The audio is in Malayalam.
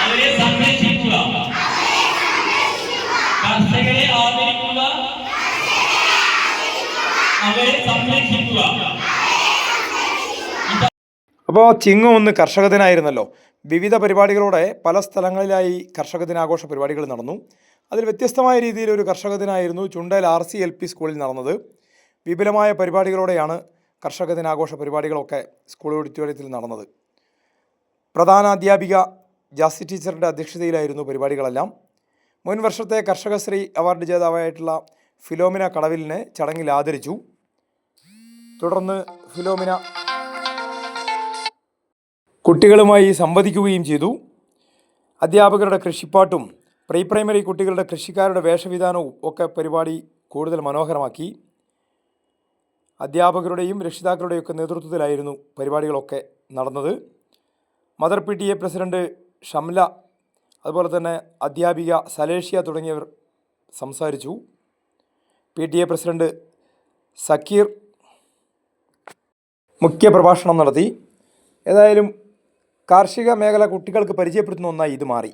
അവരെ സംരക്ഷിക്കുക, കർഷകരെ ആദരിക്കുക, അവരെ സംരക്ഷിക്കുക. അപ്പോൾ ചിങ്ങം ഒന്ന് കർഷക ദിനമായിരുന്നല്ലോ. വിവിധ പരിപാടികളോടെ പല സ്ഥലങ്ങളിലായി കർഷക ദിനാഘോഷ പരിപാടികൾ നടന്നു. അതിൽ വ്യത്യസ്തമായ രീതിയിൽ ഒരു കർഷക ദിനമായിരുന്നു ചുണ്ടേൽ RCLP സ്കൂളിൽ നടന്നത്. വിപുലമായ പരിപാടികളോടെയാണ് കർഷക ദിനാഘോഷ പരിപാടികളൊക്കെ സ്കൂൾ ഓഡിറ്റോറിയത്തിൽ നടന്നത്. പ്രധാന അധ്യാപിക ജാസി ടീച്ചറുടെ അധ്യക്ഷതയിലായിരുന്നു പരിപാടികളെല്ലാം. മുൻ വർഷത്തെ കർഷകശ്രീ അവാർഡ് ജേതാവായിട്ടുള്ള ഫിലോമിന കടവിലിനെ ചടങ്ങിൽ ആദരിച്ചു. തുടർന്ന് ഫിലോമിന കുട്ടികളുമായി സംവദിക്കുകയും ചെയ്തു. അധ്യാപകരുടെ കൃഷിപ്പാട്ടും പ്രീ പ്രൈമറി കുട്ടികളുടെ കൃഷിക്കാരുടെ വേഷവിധാനവും ഒക്കെ പരിപാടി കൂടുതൽ മനോഹരമാക്കി. അധ്യാപകരുടെയും രക്ഷിതാക്കളുടെയൊക്കെ നേതൃത്വത്തിലായിരുന്നു പരിപാടികളൊക്കെ നടന്നത്. മദർ PTA പ്രസിഡന്റ് ഷംല, അതുപോലെ തന്നെ അധ്യാപിക സലേഷ്യ തുടങ്ങിയവർ സംസാരിച്ചു. PTA പ്രസിഡന്റ് സക്കീർ മുഖ്യപ്രഭാഷണം നടത്തി. ഏതായാലും കാർഷിക മേഖല കുട്ടികൾക്ക് പരിചയപ്പെടുത്തുന്ന ഒന്നായി ഇത് മാറി.